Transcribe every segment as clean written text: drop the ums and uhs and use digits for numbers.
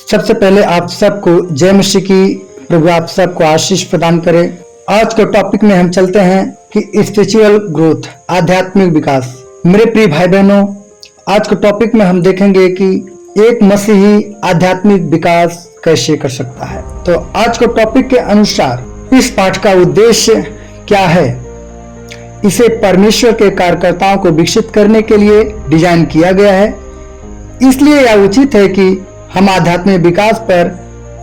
सबसे पहले आप सबको जय मसीह की। प्रभु आप सबको आशीष प्रदान करे। आज के टॉपिक में हम चलते हैं कि स्पिरिचुअल ग्रोथ, आध्यात्मिक विकास। मेरे प्रिय भाई बहनों, आज के टॉपिक में हम देखेंगे कि एक मसीही आध्यात्मिक विकास कैसे कर सकता है। तो आज के टॉपिक के अनुसार इस पाठ का उद्देश्य क्या है? इसे परमेश्वर के कार्यकर्ताओं को विकसित करने के लिए डिजाइन किया गया है। इसलिए यह उचित है कि हम आध्यात्मिक विकास पर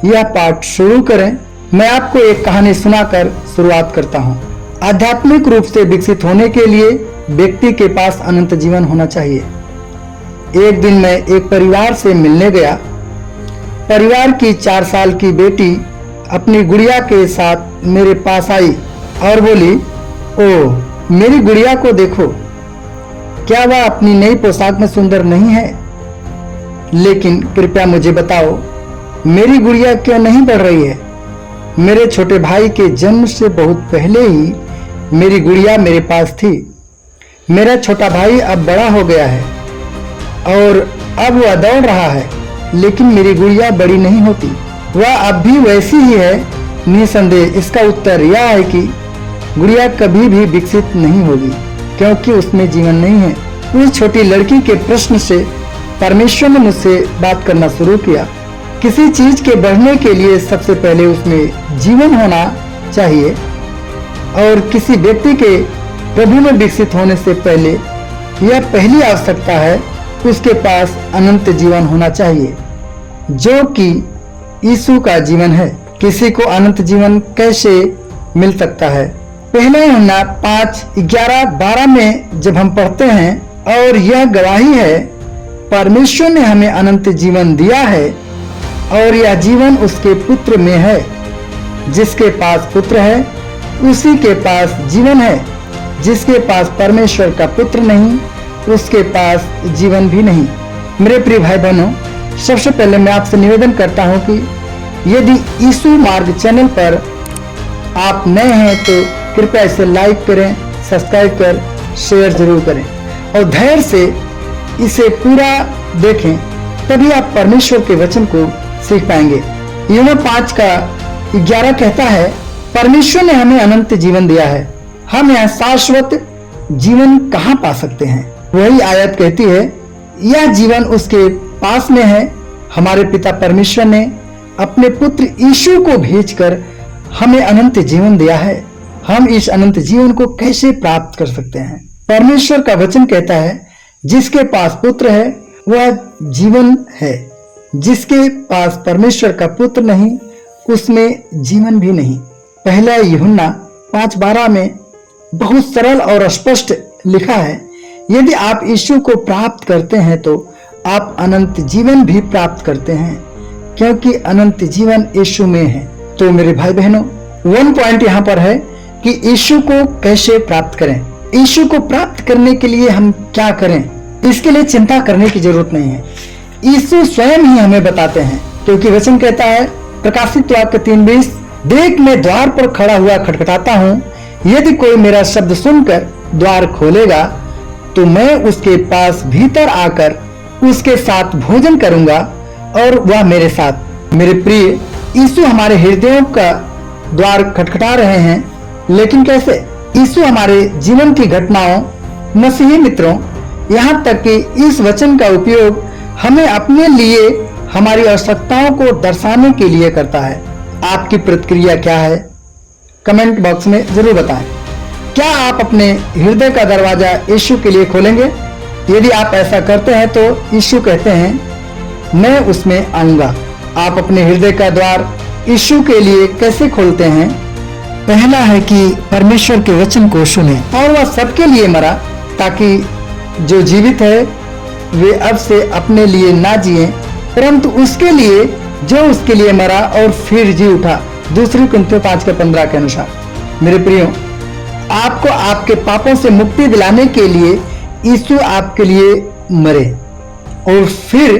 यह पाठ शुरू करें। मैं आपको एक कहानी सुनाकर शुरुआत करता हूं। आध्यात्मिक रूप से विकसित होने के लिए व्यक्ति के पास अनंत जीवन होना चाहिए। एक दिन मैं एक परिवार से मिलने गया। परिवार की 4 साल की बेटी अपनी गुड़िया के साथ मेरे पास आई और बोली, ओह मेरी गुड़िया को देखो, क्या वह अपनी नई पोशाक में सुंदर नहीं है? लेकिन कृपया मुझे बताओ, मेरी गुड़िया क्यों नहीं बढ़ रही है? मेरे छोटे भाई के जन्म से बहुत पहले ही मेरी गुड़िया मेरे पास थी। मेरा छोटा भाई अब बड़ा हो गया है और अब वह दौड़ रहा है, लेकिन मेरी गुड़िया बड़ी नहीं होती। वह अब भी वैसी ही है। निसंदेह इसका उत्तर यह है कि गुड़िया कभी भी विकसित नहीं होगी, क्योंकि उसमें जीवन नहीं है। उस छोटी लड़की के प्रश्न से परमेश्वर ने मुझसे बात करना शुरू किया। किसी चीज के बढ़ने के लिए सबसे पहले उसमें जीवन होना चाहिए, और किसी व्यक्ति के प्रभु में विकसित होने से पहले यह पहली आवश्यकता है, उसके पास अनंत जीवन होना चाहिए, जो कि यीशु का जीवन है। किसी को अनंत जीवन कैसे मिल सकता है? पहले यूहन्ना 5:11-12 में जब हम पढ़ते हैं, और यह गवाही है, परमेश्वर ने हमें अनंत जीवन दिया है और यह जीवन उसके पुत्र में है। जिसके पास पुत्र है उसी के पास जीवन है। जिसके पास परमेश्वर का पुत्र नहीं, उसके पास जीवन भी नहीं। मेरे प्रिय भाई बहनों, सबसे पहले मैं आपसे निवेदन करता हूं कि यदि यीशु मार्ग चैनल पर आप नए हैं तो कृपया इसे लाइक करें, सब्सक्राइब कर शेयर जरूर करें और धैर्य से इसे पूरा देखें, तभी आप परमेश्वर के वचन को सीख पाएंगे। यूहन्ना 5:11 कहता है, परमेश्वर ने हमें अनंत जीवन दिया है, हम यह शाश्वत जीवन कहाँ पा सकते हैं? वही आयत कहती है, यह जीवन उसके पास में है। हमारे पिता परमेश्वर ने अपने पुत्र यीशु को भेजकर हमें अनंत जीवन दिया है। हम इस अनंत जीवन को कैसे प्राप्त कर सकते हैं? परमेश्वर का वचन कहता है, जिसके पास पुत्र है वह जीवन है। जिसके पास परमेश्वर का पुत्र नहीं, उसमें जीवन भी नहीं। पहला यूहन्ना 5:12 में बहुत सरल और स्पष्ट लिखा है, यदि आप यीशु को प्राप्त करते हैं तो आप अनंत जीवन भी प्राप्त करते हैं, क्योंकि अनंत जीवन यीशु में है। तो मेरे भाई बहनों, 1 पॉइंट यहाँ पर है कि यीशु को कैसे प्राप्त करें। यीशु को प्राप्त करने के लिए हम क्या करें, इसके लिए चिंता करने की जरूरत नहीं है। यीशु स्वयं ही हमें बताते हैं, क्योंकि वचन कहता है, प्रकाशित वाक्य 3:20, देख मैं द्वार पर खड़ा हुआ खटखटाता हूँ, यदि कोई मेरा शब्द सुनकर द्वार खोलेगा तो मैं उसके पास भीतर आकर उसके साथ भोजन करूंगा और वह मेरे साथ। मेरे प्रिय, यीशु हमारे हृदयों का द्वार खटखटा रहे हैं, लेकिन कैसे? यीशु हमारे जीवन की घटनाओं, मसीही मित्रों, यहाँ तक कि इस वचन का उपयोग हमें अपने लिए हमारी आवश्यकताओं को दर्शाने के लिए करता है। आपकी प्रतिक्रिया क्या है? कमेंट बॉक्स में जरूर बताएं। क्या आप अपने हृदय का दरवाजा यीशु के लिए खोलेंगे? यदि आप ऐसा करते हैं तो यीशु कहते हैं, मैं उसमें आऊंगा। आप अपने हृदय का द्वार यीशु के लिए कैसे खोलते हैं? पहला है कि परमेश्वर के वचन को सुने, और वह सबके लिए मरा ताकि जो जीवित है वे अब से अपने लिए ना जिए, परंतु उसके लिए जो उसके लिए मरा और फिर जी उठा। 2 कुरिन्थियों 5:15 के अनुसार। मेरे प्रियो, आपको आपके पापों से मुक्ति दिलाने के लिए यीशु आपके लिए मरे, और फिर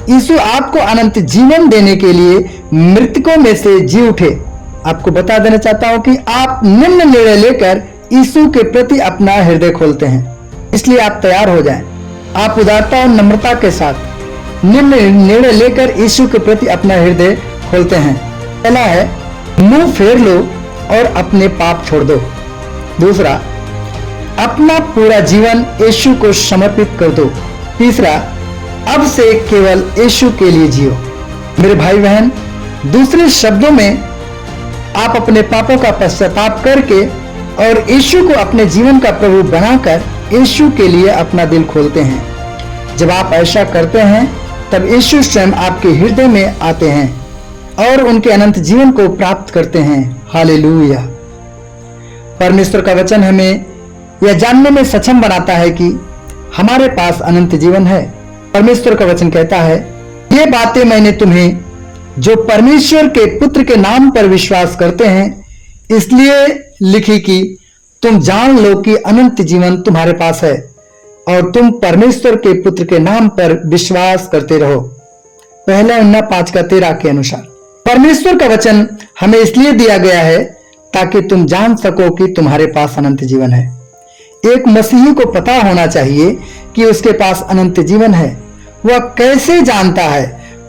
यीशु आपको अनंत जीवन देने के लिए मृतकों में से जी उठे। आपको बता देना चाहता हूं कि आप निम्न निर्णय लेकर यीशु के प्रति अपना हृदय खोलते हैं, इसलिए आप तैयार हो जाएं। आप उदारता और नम्रता के साथ निम्न निर्णय लेकर यीशु के प्रति अपना हृदय खोलते हैं। पहला है, मुंह फेर लो और अपने पाप छोड़ दो। दूसरा, अपना पूरा जीवन यीशु को समर्पित कर दो। तीसरा, अब से केवल यीशु के लिए जियो। मेरे भाई बहन, दूसरे शब्दों में आप अपने पापों का पश्चाताप करके और यीशु को अपने जीवन का प्रभु बनाकर यीशु के लिए अपना दिल खोलते हैं। जब आप ऐसा करते हैं तब यीशु स्वयं आपके हृदय में आते हैं और उनके अनंत जीवन को प्राप्त करते हैं। हालेलुया। परमेश्वर का वचन हमें यह जानने में सक्षम बनाता है कि हमारे पास अनंत जीवन है। परमेश्वर का वचन कहता है, ये बातें मैंने तुम्हें जो परमेश्वर के पुत्र के नाम पर विश्वास करते हैं इसलिए लिखी कि तुम जान लो कि अनंत जीवन तुम्हारे पास है और तुम परमेश्वर के पुत्र के नाम पर विश्वास करते रहो। पहला यूहन्ना 5:13 के अनुसार परमेश्वर का वचन हमें इसलिए दिया गया है ताकि तुम जान सको कि तुम्हारे पास अनंत जीवन है। एक मसीही को पता होना चाहिए कि उसके पास अनंत जीवन है। वह कैसे जानता है?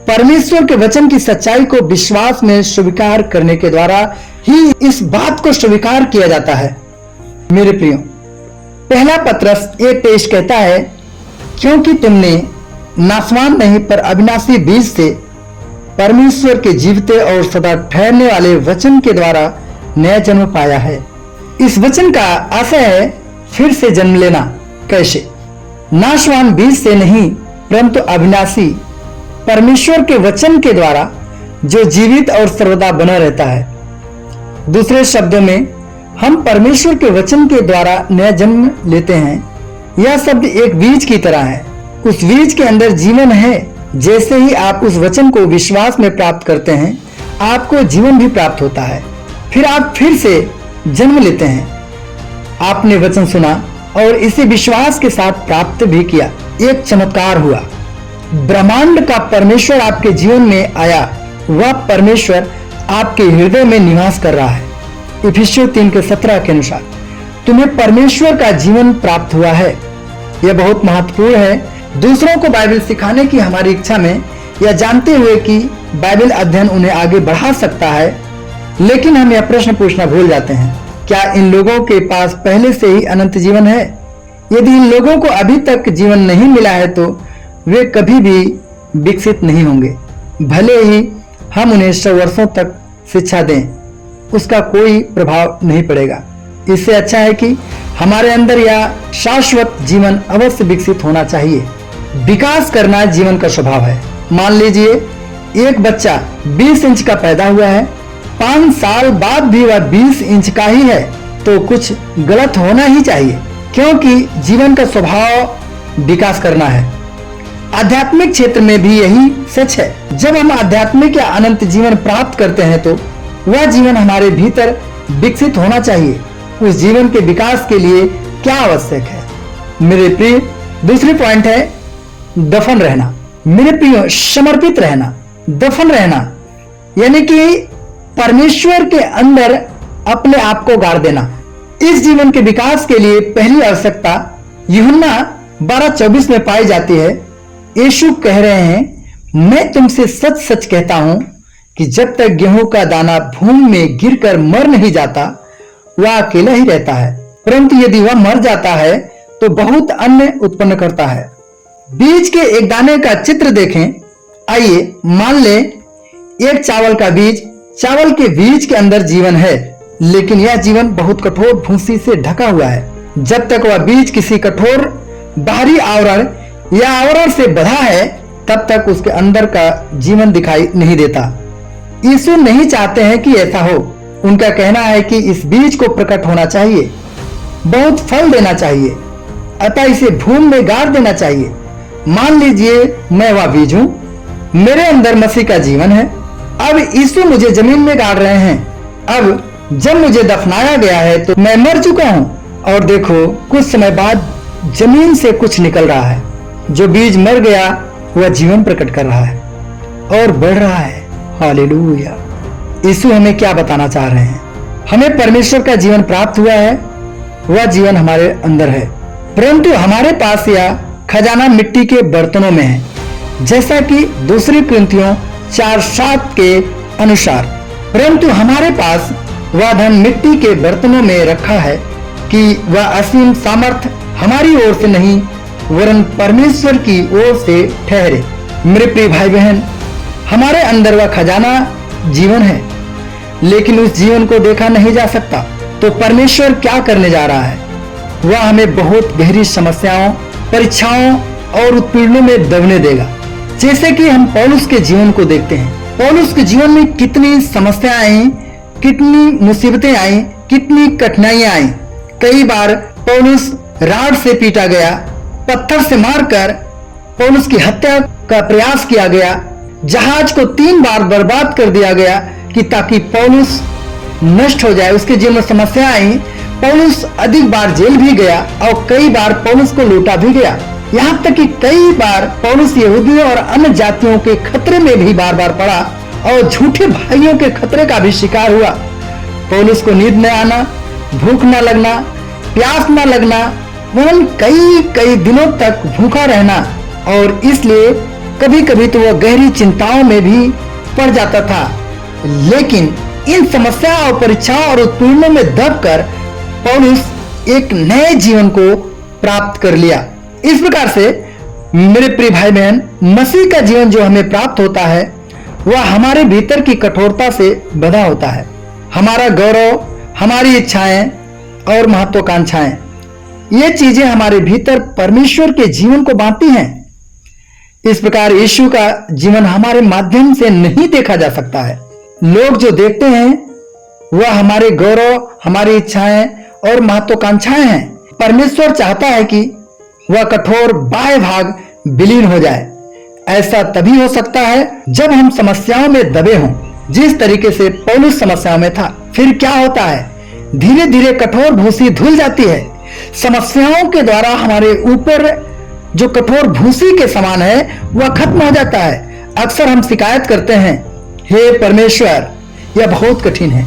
परमेश्वर के वचन की सच्चाई को विश्वास में स्वीकार करने के द्वारा ही इस बात को स्वीकार किया जाता है। मेरे प्रियो, पहला पत्रस 1:23 कहता है, क्योंकि तुमने नाशवान नहीं पर अविनाशी बीज से परमेश्वर के जीवते और सदा ठहरने वाले वचन के द्वारा नया जन्म पाया है। इस वचन का आशय है फिर से जन्म लेना। कैसे? नाशवान बीज से नहीं परंतु अविनाशी परमेश्वर के वचन के द्वारा जो जीवित और सर्वदा बना रहता है। दूसरे शब्दों में, हम परमेश्वर के वचन के द्वारा नया जन्म लेते हैं। यह शब्द एक बीज की तरह है। उस बीज के अंदर जीवन है। जैसे ही आप उस वचन को विश्वास में प्राप्त करते हैं, आपको जीवन भी प्राप्त होता है। फिर आप फिर से जन्म लेते हैं। आपने वचन सुना और इसे विश्वास के साथ प्राप्त भी किया। एक चमत्कार हुआ। ब्रह्मांड का परमेश्वर आपके जीवन में आया। वह परमेश्वर आपके हृदय में निवास कर रहा है। इफिसियों 3:17 के अनुसार तुम्हें परमेश्वर का जीवन प्राप्त हुआ है। यह बहुत महत्वपूर्ण है। दूसरों को बाइबल सिखाने की हमारी इच्छा में यह जानते हुए कि बाइबल अध्ययन उन्हें आगे बढ़ा सकता है, लेकिन हम यह प्रश्न पूछना भूल जाते हैं, क्या इन लोगों के पास पहले से ही अनंत जीवन है? यदि इन लोगों को अभी तक जीवन नहीं मिला है तो वे कभी भी विकसित नहीं होंगे। भले ही हम उन्हें 100 वर्षों तक शिक्षा दें, उसका कोई प्रभाव नहीं पड़ेगा। इससे अच्छा है कि हमारे अंदर यह शाश्वत जीवन अवश्य विकसित होना चाहिए। विकास करना जीवन का स्वभाव है। मान लीजिए एक बच्चा 20 इंच का पैदा हुआ है, 5 साल बाद भी वह 20 इंच का ही है, तो कुछ गलत होना ही चाहिए, क्योंकि जीवन का स्वभाव विकास करना है। आध्यात्मिक क्षेत्र में भी यही सच है। जब हम आध्यात्मिक या अनंत जीवन प्राप्त करते हैं तो वह जीवन हमारे भीतर विकसित होना चाहिए। उस जीवन के विकास के लिए क्या आवश्यक है? मेरे प्रिय, दूसरी पॉइंट है दफन रहना। मेरे प्रिय, समर्पित रहना, दफन रहना, यानी कि परमेश्वर के अंदर अपने आप को गाड़ देना। इस जीवन के विकास के लिए पहली आवश्यकता यूहन्ना 12:24 में पाई जाती है। यीशु कह रहे हैं, मैं तुमसे सच सच कहता हूं कि जब तक गेहूं का दाना भूमि में गिरकर मर नहीं जाता वह अकेला ही रहता है, परंतु यदि वह मर जाता है तो बहुत अन्न उत्पन्न करता है। बीज के एक दाने का चित्र देखें। आइए मान लें एक चावल का बीज। चावल के बीज के अंदर जीवन है, लेकिन यह जीवन बहुत कठोर भूसी से ढका हुआ है। जब तक वह बीज किसी कठोर बाहरी आवरण या आवरण से बंधा है, तब तक उसके अंदर का जीवन दिखाई नहीं देता। यीशु नहीं चाहते हैं कि ऐसा हो। उनका कहना है कि इस बीज को प्रकट होना चाहिए, बहुत फल देना चाहिए, अतः इसे भूमि में गाड़ देना चाहिए। मान लीजिए मैं वह बीज हूं, मेरे अंदर मसीह का जीवन है। अब यीशु मुझे जमीन में गाड़ रहे हैं। अब जब मुझे दफनाया गया है तो मैं मर चुका हूं, और देखो कुछ समय बाद जमीन से कुछ निकल रहा है। जो बीज मर गया वह जीवन प्रकट कर रहा है और बढ़ रहा है। हालेलुया। यीशु हमें क्या बताना चाह रहे हैं? हमें परमेश्वर का जीवन प्राप्त हुआ है, वह जीवन हमारे अंदर है, परंतु हमारे पास यह खजाना मिट्टी के बर्तनों में है। जैसा कि दूसरी कुरिन्थियों 4:7 के अनुसार। परंतु हमारे पास वह धन मिट्टी के बर्तनों में रखा है कि वह असीम सामर्थ हमारी ओर से नहीं वरन परमेश्वर की ओर से ठहरे। मेरे प्रिय भाई बहन, हमारे अंदर वह खजाना जीवन है, लेकिन उस जीवन को देखा नहीं जा सकता। तो परमेश्वर क्या करने जा रहा है? वह हमें बहुत गहरी समस्याओं, परीक्षाओं और उत्पीड़नों में दबने देगा। जैसे कि हम पौलुस के जीवन को देखते हैं। पौलुस के जीवन में कितनी समस्याएं आई, कितनी मुसीबतें आई, कितनी कठिनाइयां आई। कई बार पौलुस राड से पीटा गया, पत्थर से मारकर पौलुस की हत्या का प्रयास किया गया, जहाज को 3 बार बर्बाद कर दिया गया कि ताकि पौलुस नष्ट हो जाए। उसके जीवन में समस्या आई। पौलुस अधिक बार जेल भी गया और कई बार पौलुस को लूटा भी गया। यहाँ तक कि कई बार पौलुस यहूदियों और अन्य जातियों के खतरे में भी बार बार पड़ा और झूठे भाइयों के खतरे का भी शिकार हुआ। पौलुस को नींद न आना, भूख न लगना, प्यास न लगना, वरन कई दिनों तक भूखा रहना, और इसलिए कभी कभी तो वह गहरी चिंताओं में भी पड़ जाता था। लेकिन इन समस्या और परीक्षाओं और उत्पीड़नों में दबकर पौलुस एक नए जीवन को प्राप्त कर लिया। इस प्रकार से मेरे प्रिय भाई बहन, मसीह का जीवन जो हमें प्राप्त होता है वह हमारे भीतर की कठोरता से बंधा होता है। हमारा गौरव, हमारी इच्छाएं और महत्वाकांक्षाएं, ये चीजें हमारे भीतर परमेश्वर के जीवन को बांधती हैं। इस प्रकार यीशु का जीवन हमारे माध्यम से नहीं देखा जा सकता है। लोग जो देखते हैं वह हमारे गौरव, हमारी इच्छाएं और महत्वाकांक्षाएं हैं। परमेश्वर चाहता है कि वह कठोर बाह्य भाग विलीन हो जाए। ऐसा तभी हो सकता है जब हम समस्याओं में दबे हों, जिस तरीके से पौलुस समस्याओं में था। फिर क्या होता है? धीरे धीरे कठोर भूसी धुल जाती है। समस्याओं के द्वारा हमारे ऊपर जो कठोर भूसी के समान है वह खत्म हो जाता है। अक्सर हम शिकायत करते हैं, हे परमेश्वर यह बहुत कठिन है,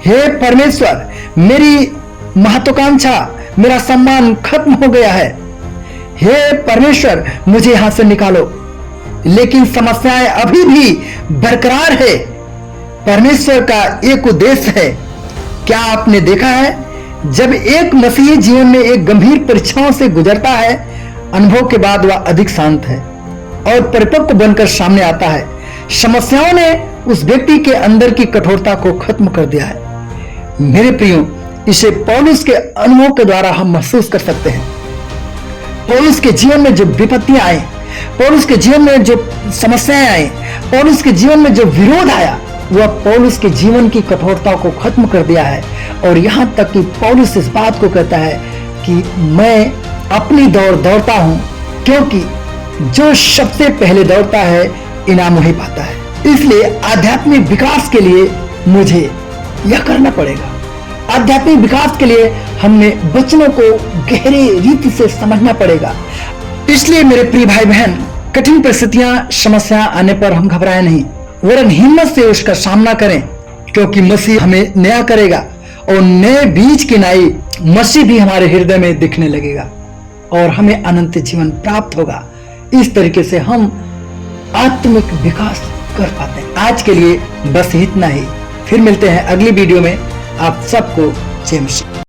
हे परमेश्वर मेरी महत्वाकांक्षा, मेरा सम्मान खत्म हो गया है, हे परमेश्वर मुझे यहां से निकालो। लेकिन समस्याएं अभी भी बरकरार है। परमेश्वर का एक उद्देश्य है। क्या आपने देखा है, जब एक मसीही जीवन में एक गंभीर परीक्षाओं से गुजरता है, अनुभव के बाद वह अधिक शांत है और परिपक्व बनकर सामने आता है। समस्याओं ने उस व्यक्ति के अंदर की कठोरता को खत्म कर दिया है। मेरे प्रियो, इसे पौलुस के अनुभव के द्वारा हम महसूस कर सकते हैं। पौलुस के जीवन में जो विपत्तियां आई, पौलुस के जीवन में जो समस्याएं आई, पौलुस के जीवन में जो विरोध आया, वह पौलुस के जीवन की कठोरता को खत्म कर दिया है। और यहां तक कि पौलुस इस बात को कहता है कि मैं अपनी दौड़ दौड़ता हूं, क्योंकि जो सबसे पहले दौड़ता है इनाम वही पाता है। इसलिए आध्यात्मिक विकास के लिए मुझे यह करना पड़ेगा। आध्यात्मिक विकास के लिए हमने वचनों को गहरे रीति से समझना पड़ेगा। इसलिए मेरे प्रिय भाई बहन, कठिन परिस्थितियां, समस्या आने पर हम घबराएं नहीं, वरन हिम्मत से उसका सामना करें, क्योंकि मसीह हमें नया करेगा और नए बीज की नाई मसीह भी हमारे हृदय में दिखने लगेगा और हमें अनंत जीवन प्राप्त होगा। इस तरीके से हम आत्मिक विकास कर पाते हैं। आज के लिए बस इतना ही। फिर मिलते हैं अगली वीडियो में। आप सबको जय मसीह।